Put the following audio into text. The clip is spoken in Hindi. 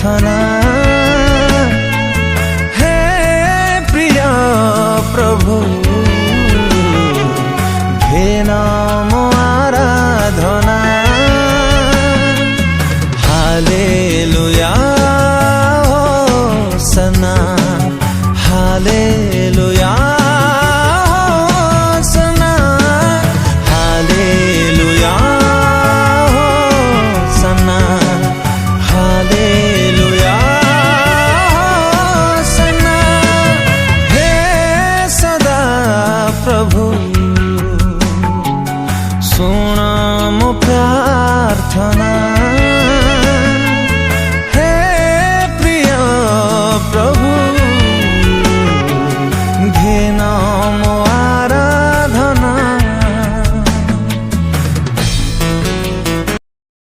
प्रार्थना। हे प्रिय प्रभु घेन मो आराधना। Hallelujah होसना, hallelujah होसना, hallelujah होसना, hallelujah होसना। हे सदा प्रभु